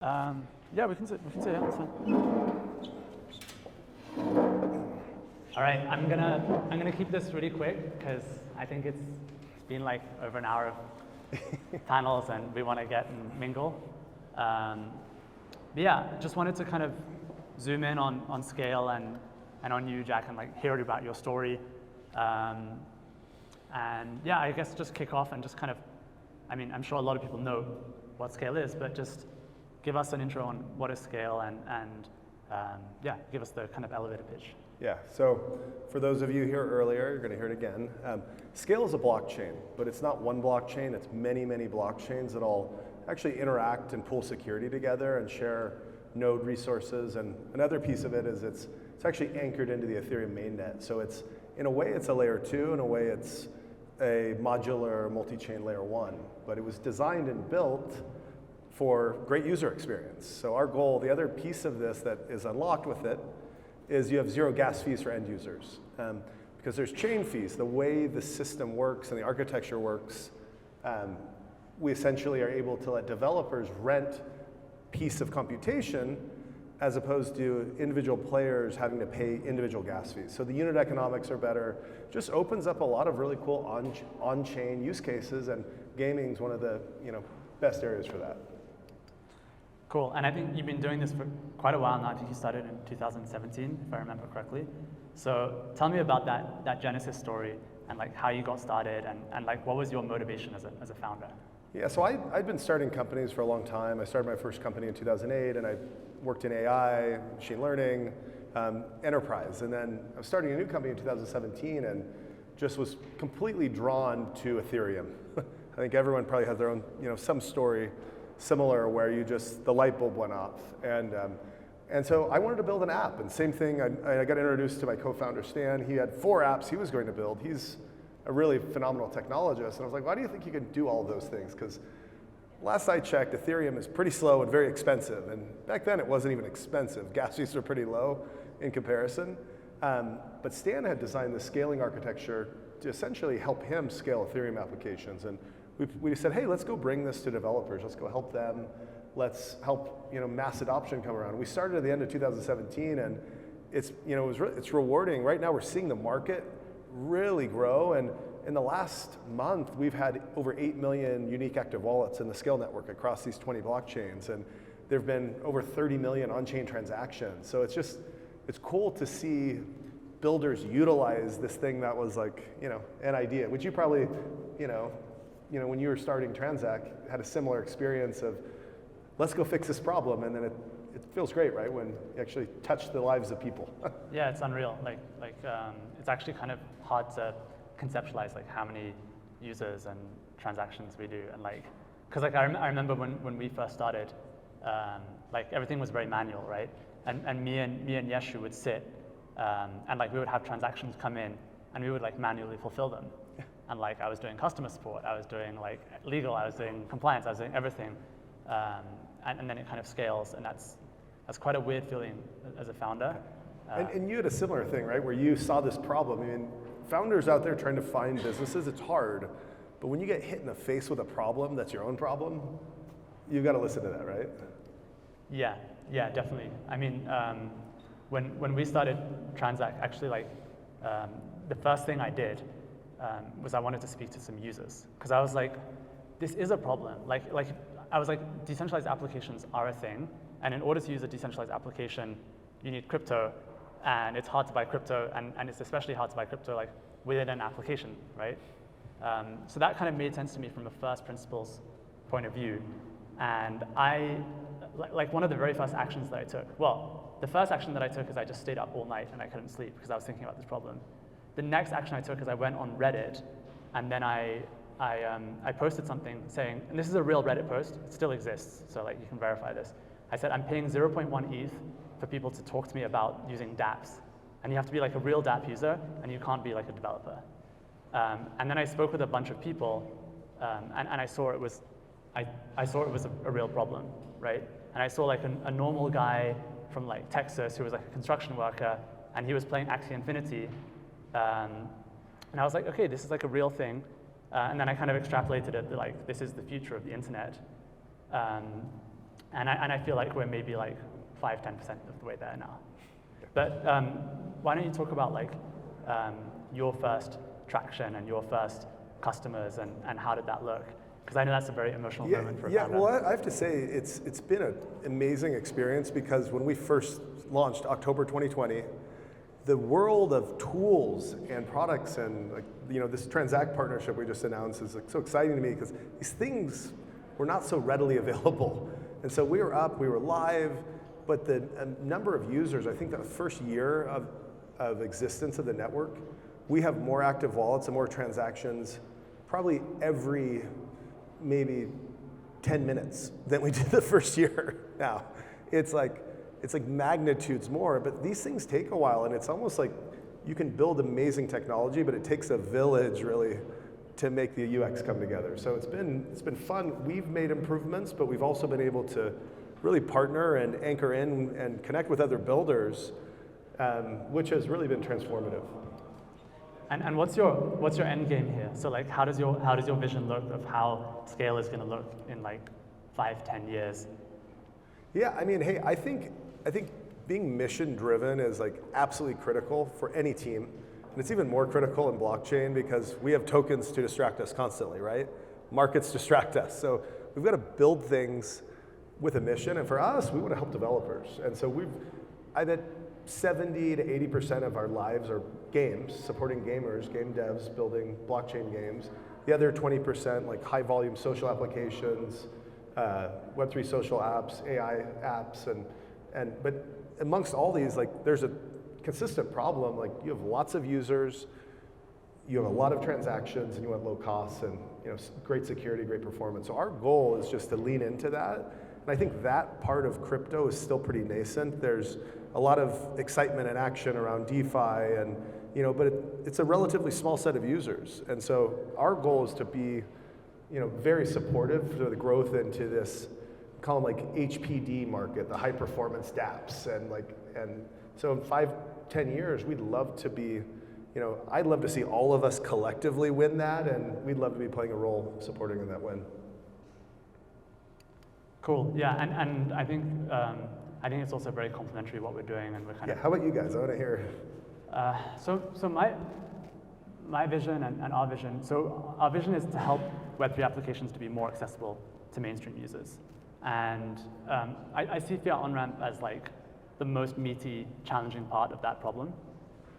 Yeah, we can say yeah, that's fine. All right, I'm gonna keep this really quick because I think it's been like over an hour of panels and we want to get and mingle. But yeah, just wanted to kind of zoom in on Scale and on you, Jack, and like hear about your story. And yeah, I guess just kick off and just kind of, I mean, I'm sure a lot of people know what Scale is, but just give us an intro on what is Scale and yeah, give us the kind of elevator pitch. Yeah, so for those of you here earlier, you're going to hear it again. Scale is a blockchain, but it's not one blockchain, it's many, many blockchains that all actually interact and pool security together and share node resources. And another piece of it is it's actually anchored into the Ethereum mainnet. So it's, in a way, it's a layer 2, in a way it's a modular multi-chain layer 1. But it was designed and built for great user experience. So our goal, the other piece of this that is unlocked with it, is you have zero gas fees for end users. Because there's chain fees, the way the system works and the architecture works, we essentially are able to let developers rent piece of computation as opposed to individual players having to pay individual gas fees. So the unit economics are better, just opens up a lot of really cool on-chain use cases, and gaming is one of the best areas for that. Cool, and I think you've been doing this for quite a while now. I think you started in 2017, if I remember correctly. So tell me about that Genesis story and like how you got started and like what was your motivation as a founder? Yeah, so I'd been starting companies for a long time. I started my first company in 2008 and I worked in AI, machine learning, enterprise. And then I was starting a new company in 2017 and just was completely drawn to Ethereum. I think everyone probably has their own, some story similar where the light bulb went off. And so I wanted to build an app, and same thing, I got introduced to my co-founder, Stan. He had 4 apps he was going to build. He's a really phenomenal technologist, and I was like, why do you think you can do all of those things? Because last I checked, Ethereum is pretty slow and very expensive, and back then it wasn't even expensive. Gas fees were pretty low in comparison. But Stan had designed the scaling architecture to essentially help him scale Ethereum applications. And we said, hey, let's go bring this to developers. Let's go help them. Let's help mass adoption come around. We started at the end of 2017, and it's rewarding. Right now, we're seeing the market really grow, and in the last month, we've had over 8 million unique active wallets in the Scale network across these 20 blockchains, and there've been over 30 million on-chain transactions. So it's cool to see builders utilize this thing that was like an idea, which you probably when you were starting Transact, had a similar experience of, let's go fix this problem, and then it feels great, right, when you actually touch the lives of people. Yeah, it's unreal. It's actually kind of hard to conceptualize like how many users and transactions we do, and because I remember when we first started, everything was very manual, right? And me and Yeshu would sit, and we would have transactions come in, and we would manually fulfill them. And I was doing customer support, I was doing legal, I was doing compliance, I was doing everything. And then it kind of scales, and that's quite a weird feeling as a founder. And you had a similar thing, right, where you saw this problem. I mean, founders out there trying to find businesses, it's hard. But when you get hit in the face with a problem that's your own problem, you've got to listen to that, right? Yeah, definitely. I mean, when we started Transact, actually the first thing I did was I wanted to speak to some users, because I was like, this is a problem. I was like, decentralized applications are a thing, and in order to use a decentralized application, you need crypto, and it's hard to buy crypto, and it's especially hard to buy crypto within an application, right? So that kind of made sense to me from a first principles point of view, and one of the very first actions that I took, the first action that I took is I just stayed up all night and I couldn't sleep because I was thinking about this problem. The next action I took is I went on Reddit, and then I posted something saying, and this is a real Reddit post, it still exists, so you can verify this. I said, I'm paying 0.1 ETH for people to talk to me about using dApps. And you have to be a real dApp user, and you can't be a developer. And then I spoke with a bunch of people, and I saw it was a real problem, right? And I saw a normal guy from Texas who was a construction worker, and he was playing Axie Infinity. And I was like, okay, this is a real thing. And then I kind of extrapolated it that this is the future of the internet. And I feel like we're maybe like 5-10% of the way there now. But why don't you talk about like your first traction and your first customers and how did that look? Because I know that's a very emotional moment for a founder. Well, I have to say it's been an amazing experience because when we first launched October 2020, the world of tools and products and like, this Transact partnership we just announced is like so exciting to me because these things were not so readily available. And so we were up, we were live, but the number of users, I think the first year of existence of the network, we have more active wallets and more transactions probably every maybe 10 minutes than we did the first year now. It's like magnitudes more, but these things take a while, and it's almost like you can build amazing technology, but it takes a village really to make the UX come together. So it's been fun. We've made improvements, but we've also been able to really partner and anchor in and connect with other builders, which has really been transformative. And what's your end game here? So like, how does your vision look of how Scale is going to look in like 5-10 years? Yeah, I mean, hey, I think being mission driven is like absolutely critical for any team. And it's even more critical in blockchain because we have tokens to distract us constantly, right? Markets distract us. So we've got to build things with a mission. And for us, we want to help developers. And so I bet 70 to 80% of our lives are games, supporting gamers, game devs, building blockchain games. The other 20%, like high volume social applications, Web3 social apps, AI apps, but amongst all these, like there's a consistent problem. Like you have lots of users, you have a lot of transactions, and you want low costs and great security, great performance. So our goal is just to lean into that. And I think that part of crypto is still pretty nascent. There's a lot of excitement and action around DeFi, and but it's a relatively small set of users. And so our goal is to be very supportive for the growth into this, call them like HPD market, the high performance dApps, and so in 5-10 years, we'd love to be, I'd love to see all of us collectively win that, and we'd love to be playing a role supporting in that win. Cool. Yeah, and I think it's also very complementary what we're doing, and we're kind of. How about you guys? I want to hear. So my vision and our vision. So our vision is to help Web3 applications to be more accessible to mainstream users, and I see fiat on-ramp as like the most meaty, challenging part of that problem,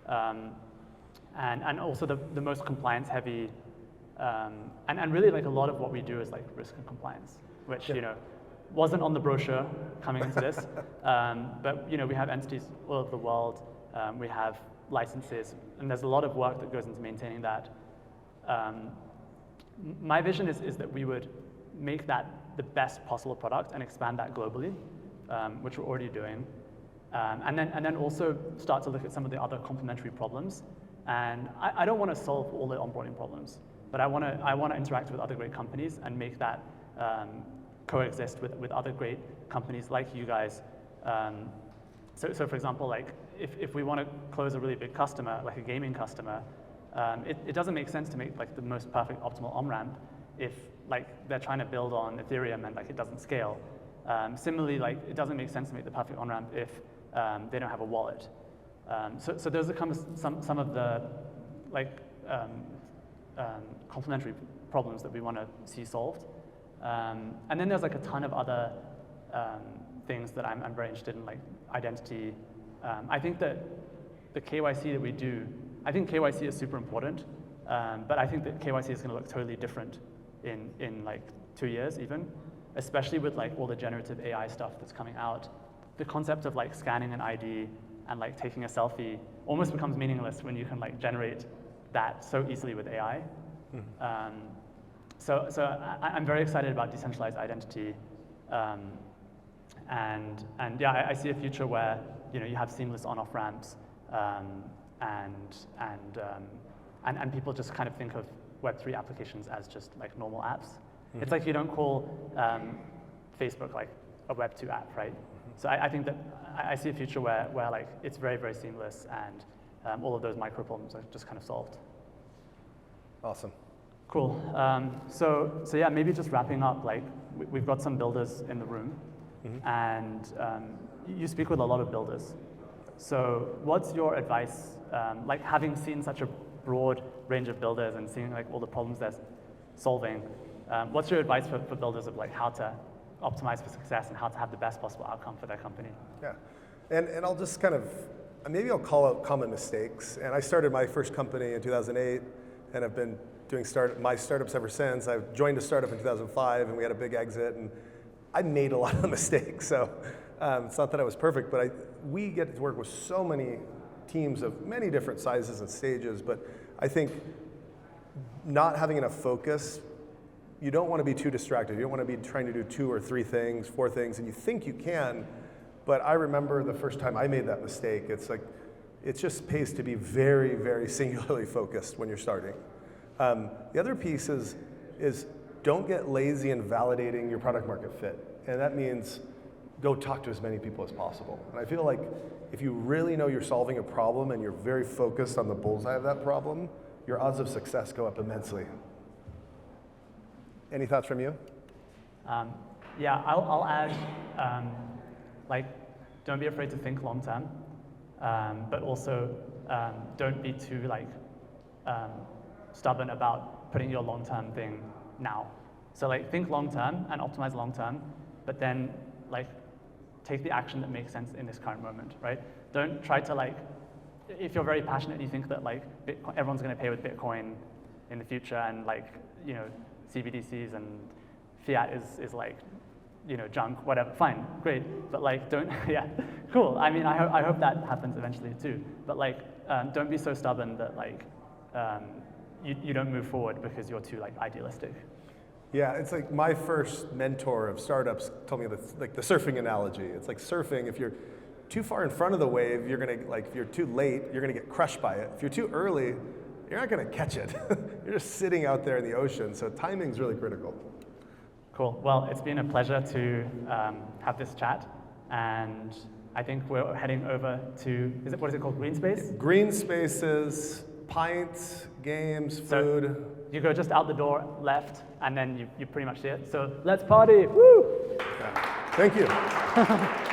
and also the most compliance-heavy, and really like a lot of what we do is like risk and compliance, which wasn't on the brochure coming into this, but we have entities all over the world, we have licenses, and there's a lot of work that goes into maintaining that. My vision is that we would make that the best possible product and expand that globally, which we're already doing. And then also start to look at some of the other complementary problems. And I don't want to solve all the onboarding problems, but I want to interact with other great companies and make that coexist with other great companies like you guys. So for example, like if we want to close a really big customer, like a gaming customer, it doesn't make sense to make like the most perfect optimal on-ramp if like they're trying to build on Ethereum and like it doesn't scale. Similarly, like it doesn't make sense to make the perfect on-ramp if they don't have a wallet. So those are kind of some of the like complementary problems that we want to see solved. And then there's like a ton of other things that I'm very interested in, like identity. I think that the KYC that we do, I think KYC is super important, but I think that KYC is going to look totally different in like 2 years even, especially with like all the generative AI stuff that's coming out. The concept of like scanning an ID and like taking a selfie almost becomes meaningless when you can like generate that so easily with AI. Mm-hmm. So I'm very excited about decentralized identity, and yeah, I see a future where you have seamless on-off ramps, and people just kind of think of Web3 applications as just like normal apps. Mm-hmm. It's like you don't call Facebook like a Web2 app, right? Mm-hmm. So I think that I see a future where like it's very, very seamless, and all of those micro problems are just kind of solved. Awesome. Cool. So yeah, maybe just wrapping up, like we've got some builders in the room. and you speak with a lot of builders. So what's your advice, like having seen such a broad range of builders and seeing like all the problems they're solving, what's your advice for builders of like how to optimize for success and how to have the best possible outcome for their company? Yeah, and I'll just kind of, maybe I'll call out common mistakes. And I started my first company in 2008 and I've been doing my startups ever since. I joined a startup in 2005 and we had a big exit and I made a lot of mistakes. So it's not that I was perfect, but we get to work with so many teams of many different sizes and stages, but I think not having enough focus, you don't want to be too distracted. You don't want to be trying to do 2 or 3 things, 4 things, and you think you can, but I remember the first time I made that mistake. It's like, it just pays to be very, very singularly focused when you're starting. The other piece is don't get lazy in validating your product market fit. And that means go talk to as many people as possible. And I feel like if you really know you're solving a problem and you're very focused on the bullseye of that problem, your odds of success go up immensely. Any thoughts from you? Yeah, I'll add, like, don't be afraid to think long term, but also don't be too like stubborn about putting your long term thing now. So like think long term and optimize long term, but then like take the action that makes sense in this current moment, right? Don't try to like, if you're very passionate and you think that like Bitcoin, everyone's going to pay with Bitcoin in the future and like, you know, CBDCs and fiat is like, you know, junk, whatever, fine, great, but like don't, yeah, cool. I mean, I hope that happens eventually too, but like don't be so stubborn that like you don't move forward because you're too like idealistic. Yeah, it's like my first mentor of startups told me like the surfing analogy. It's like surfing, if you're too far in front of the wave, you're gonna, like if you're too late, you're gonna get crushed by it. If you're too early, you're not gonna catch it. You're just sitting out there in the ocean, so timing's really critical. Cool, well, it's been a pleasure to have this chat, and I think we're heading over to, what is it called, Green Space? Green spaces, pints, games, food. So you go just out the door left, and then you pretty much see it. So let's party, woo! Yeah. Thank you.